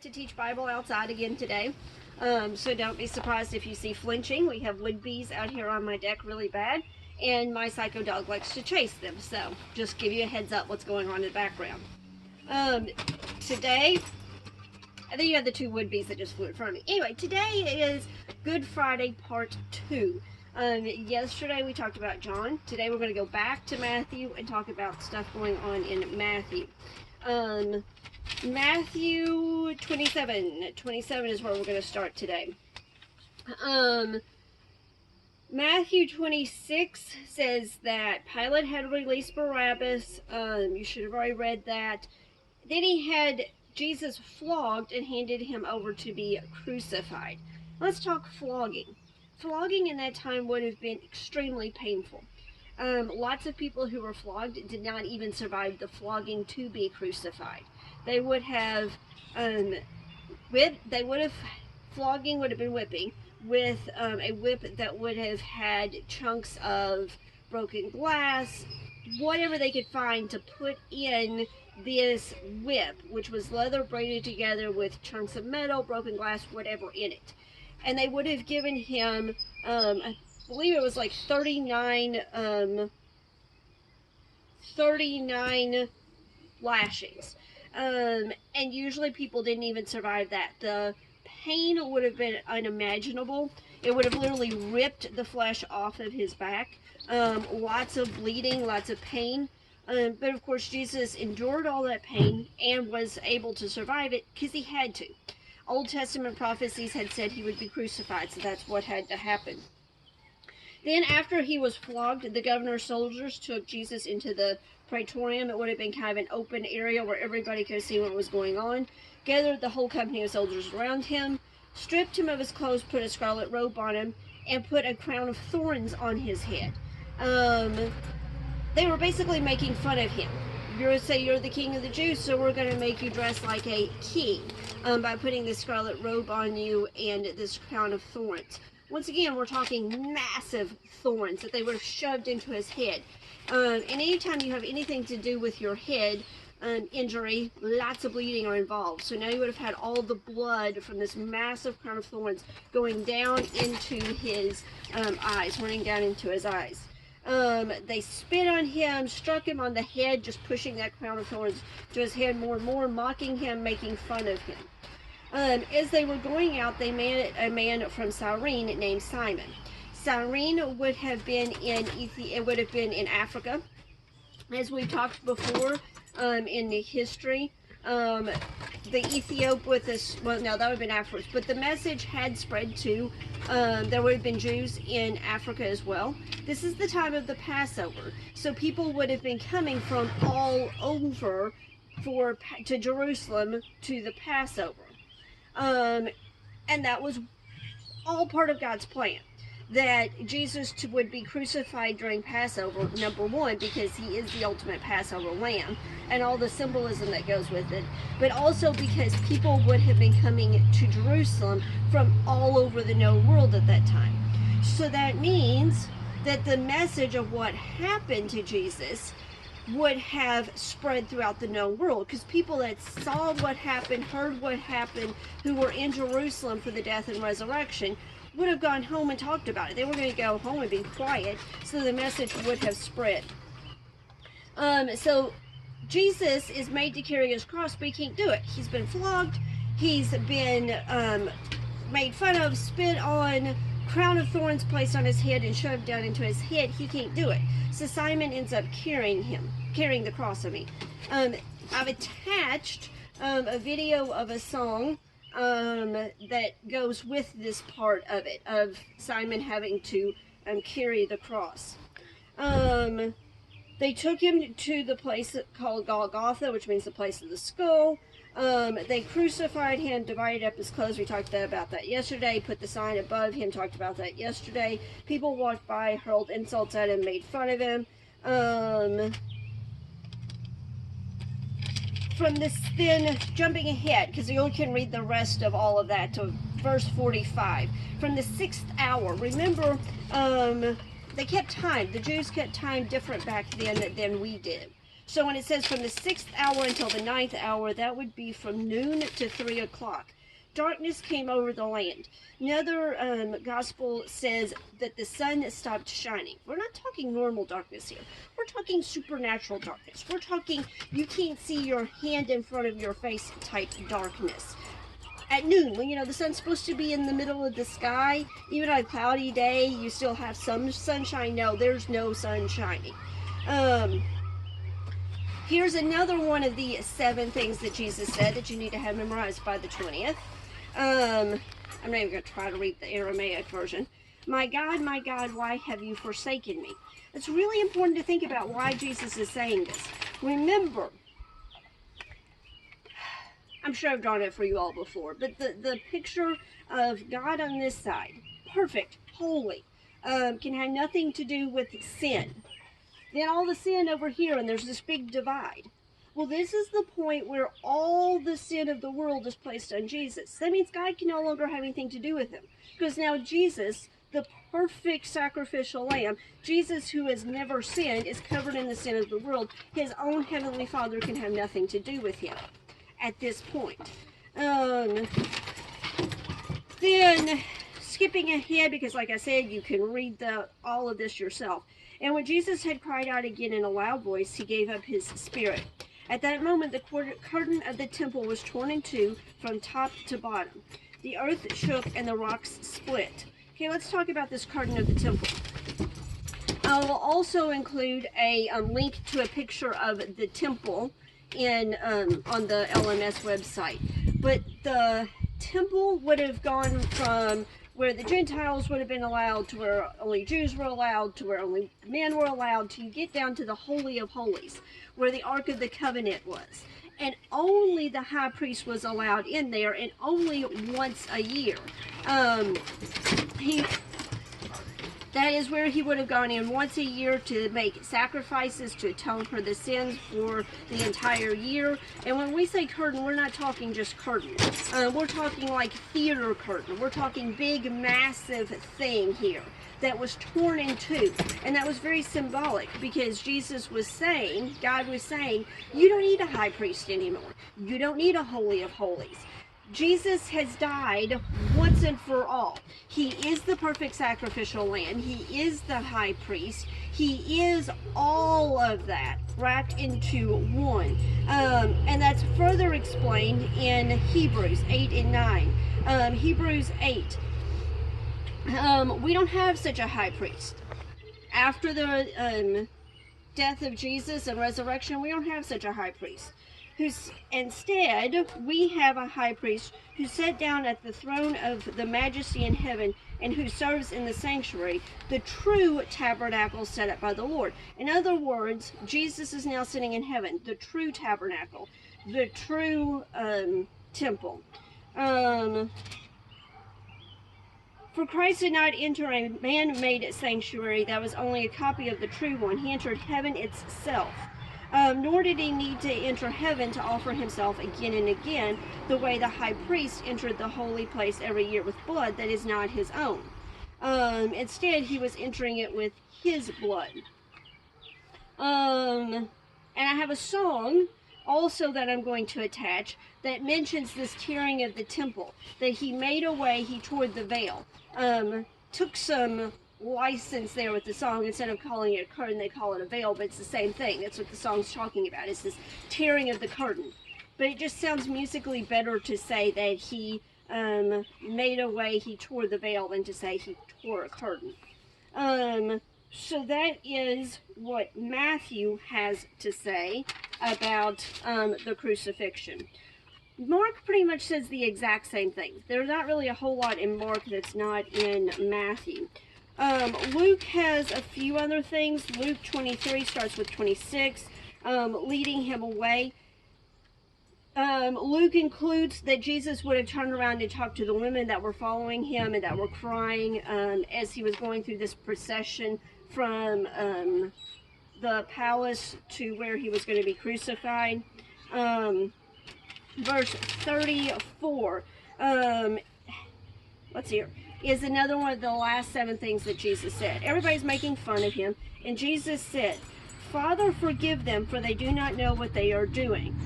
To teach Bible outside again today. So don't be surprised if you see flinching. We have wood bees out here on my deck really bad, and my psycho dog likes to chase them. So just give you a heads up what's going on in the background. Today, I think you have the two wood bees that just flew in front of me. Anyway, today is Good Friday Part 2. Yesterday we talked about John. Today we're going to go back to Matthew and talk about stuff going on in Matthew. Matthew 27. 27 is where we're going to start today. Matthew 26 says that Pilate had released Barabbas. You should have already read that. Then he had Jesus flogged and handed him over to be crucified. Let's talk flogging. Flogging in that time would have been extremely painful. Lots of people who were flogged did not even survive the flogging to be crucified. They would have, flogging would have been whipping with a whip that would have had chunks of broken glass, whatever they could find to put in this whip, which was leather braided together with chunks of metal, broken glass, whatever in it. And they would have given him, I believe it was like 39 lashings. And usually people didn't even survive that. The pain would have been unimaginable. It would have literally ripped the flesh off of his back. Lots of bleeding, lots of pain. But of course Jesus endured all that pain and was able to survive it because he had to. Old Testament prophecies had said he would be crucified, so that's what had to happen. Then after he was flogged, the governor's soldiers took Jesus into the praetorium. It would have been kind of an open area where everybody could see what was going on. Gathered the whole company of soldiers around him, stripped him of his clothes, put a scarlet robe on him, and put a crown of thorns on his head. They were basically making fun of him. You're say you're the king of the Jews, so we're going to make you dress like a king by putting this scarlet robe on you and this crown of thorns. Once again, we're talking massive thorns that they would have shoved into his head. And anytime you have anything to do with your head injury, lots of bleeding are involved. So now you would have had all the blood from this massive crown of thorns going down into his eyes, running down into his eyes. They spit on him, struck him on the head, just pushing that crown of thorns to his head more and more, mocking him, making fun of him. As they were going out, they met a man from Cyrene named Simon. Cyrene would have been in Africa, as we've talked before in the history. The Ethiop with this, well, no, that would have been afterwards, but the message had spread to, there would have been Jews in Africa as well. This is the time of the Passover, so people would have been coming from all over to Jerusalem to the Passover. And that was all part of God's plan, that Jesus would be crucified during Passover, number one, because he is the ultimate Passover lamb, and all the symbolism that goes with it, but also because people would have been coming to Jerusalem from all over the known world at that time. So that means that the message of what happened to Jesus would have spread throughout the known world, because people that saw what happened, heard what happened, who were in Jerusalem for the death and resurrection, would have gone home and talked about it. They were going to go home and be quiet, so the message would have spread. So Jesus is made to carry his cross, but he can't do it. He's been flogged, he's been made fun of, spit on, crown of thorns placed on his head and shoved down into his head. He can't do it. So Simon ends up carrying the cross of me. I've attached a video of a song that goes with this part of it, of Simon having to carry the cross. They took him to the place called Golgotha, which means the place of the skull. They crucified him, divided up his clothes. We talked about that yesterday. Put the sign above him. Talked about that yesterday. People walked by, hurled insults at him, made fun of him. From this, then jumping ahead, because you can read the rest of all of that to verse 45. From the 6th hour, remember, they kept time. The Jews kept time different back then than we did. So when it says from the 6th hour until the 9th hour, that would be from noon to 3 o'clock. Darkness came over the land. Another gospel says that the sun stopped shining. We're not talking normal darkness here. We're talking supernatural darkness. We're talking you can't see your hand in front of your face type darkness. At noon, when the sun's supposed to be in the middle of the sky, even on a cloudy day, you still have some sunshine. No, there's no sun shining. Here's another one of the 7 things that Jesus said that you need to have memorized by the 20th. I'm not even going to try to read the Aramaic version. My God, why have you forsaken me? It's really important to think about why Jesus is saying this. Remember, I'm sure I've drawn it for you all before, but the picture of God on this side, perfect, holy, can have nothing to do with sin. Then all the sin over here, and there's this big divide. Well, this is the point where all the sin of the world is placed on Jesus. That means God can no longer have anything to do with him. Because now Jesus, the perfect sacrificial lamb, Jesus who has never sinned, is covered in the sin of the world. His own heavenly Father can have nothing to do with him at this point. Then, skipping ahead, because like I said, you can read all of this yourself. And when Jesus had cried out again in a loud voice, he gave up his spirit. At that moment, the curtain of the temple was torn in two from top to bottom. The earth shook and the rocks split. Okay, let's talk about this curtain of the temple. I will also include a link to a picture of the temple on the LMS website. But the temple would have gone from where the Gentiles would have been allowed to where only Jews were allowed to where only men were allowed to get down to the Holy of Holies, where the Ark of the Covenant was. And only the high priest was allowed in there, and only once a year. That is where he would have gone in once a year to make sacrifices to atone for the sins for the entire year. And when we say curtain, we're not talking just curtain. We're talking like theater curtain. We're talking big, massive thing here that was torn in two. And that was very symbolic because Jesus was saying, God was saying, you don't need a high priest anymore. You don't need a Holy of Holies. Jesus has died once and for all. He is the perfect sacrificial lamb. He is the high priest. He is all of that wrapped into one. And that's further explained in Hebrews 8 and 9. Hebrews 8. We don't have such a high priest. After the death of Jesus and resurrection, we don't have such a high priest. Instead, we have a high priest who sat down at the throne of the majesty in heaven and who serves in the sanctuary, the true tabernacle set up by the Lord. In other words, Jesus is now sitting in heaven, the true tabernacle, the true temple. For Christ did not enter a man-made sanctuary that was only a copy of the true one. He entered heaven itself. Nor did he need to enter heaven to offer himself again and again, the way the high priest entered the holy place every year with blood that is not his own. Instead, he was entering it with his blood. And I have a song also that I'm going to attach that mentions this tearing of the temple, that he made a way, he tore the veil. Took some license there with the song. Instead of calling it a curtain, they call it a veil, but it's the same thing. That's what the song's talking about. It's this tearing of the curtain. But it just sounds musically better to say that he made a way, he tore the veil, than to say he tore a curtain. So that is what Matthew has to say about the crucifixion. Mark pretty much says the exact same thing. There's not really a whole lot in Mark that's not in Matthew. Luke has a few other things. Luke 23 starts with 26, leading him away. Luke includes that Jesus would have turned around and talked to the women that were following him and that were crying as he was going through this procession from the palace to where he was going to be crucified. Verse 34, let's see here, is another one of the last 7 things that Jesus said. Everybody's making fun of him, and Jesus said, Father, forgive them, for they do not know what they are doing.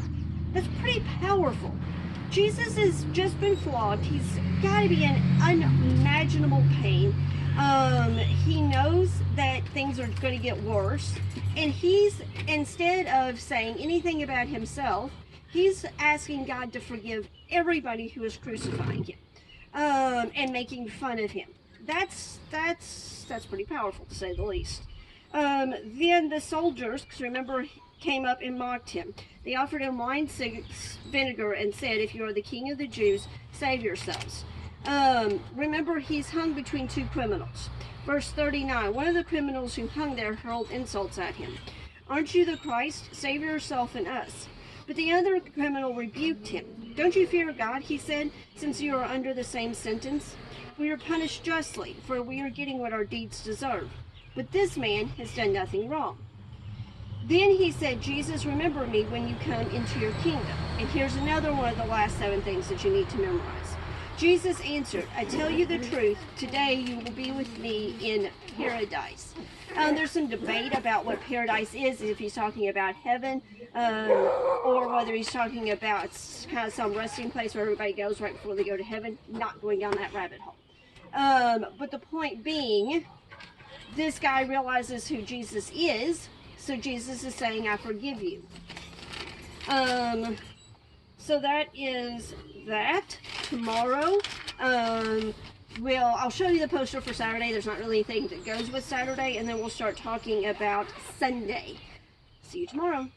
That's pretty powerful. Jesus has just been flogged. He's got to be in unimaginable pain. He knows that things are going to get worse. And he's, instead of saying anything about himself, he's asking God to forgive everybody who is crucifying him and making fun of him. That's pretty powerful, to say the least. Then the soldiers, because remember, came up and mocked him. They offered him wine vinegar and said, "If you are the king of the Jews, save yourselves." Remember, he's hung between two criminals. Verse 39, one of the criminals who hung there hurled insults at him. "Aren't you the Christ? Save yourself and us." But the other criminal rebuked him. "Don't you fear God," he said, "since you are under the same sentence? We are punished justly, for we are getting what our deeds deserve. But this man has done nothing wrong." Then he said, "Jesus, remember me when you come into your kingdom." And here's another one of the last 7 things that you need to memorize. Jesus answered, "I tell you the truth, today you will be with me in paradise." There's some debate about what paradise is, if he's talking about heaven, or whether he's talking about kind of some resting place where everybody goes right before they go to heaven. Not going down that rabbit hole. But the point being, this guy realizes who Jesus is, so Jesus is saying, "I forgive you." So that is that. Tomorrow, I'll show you the poster for Saturday. There's not really anything that goes with Saturday, and then we'll start talking about Sunday. See you tomorrow.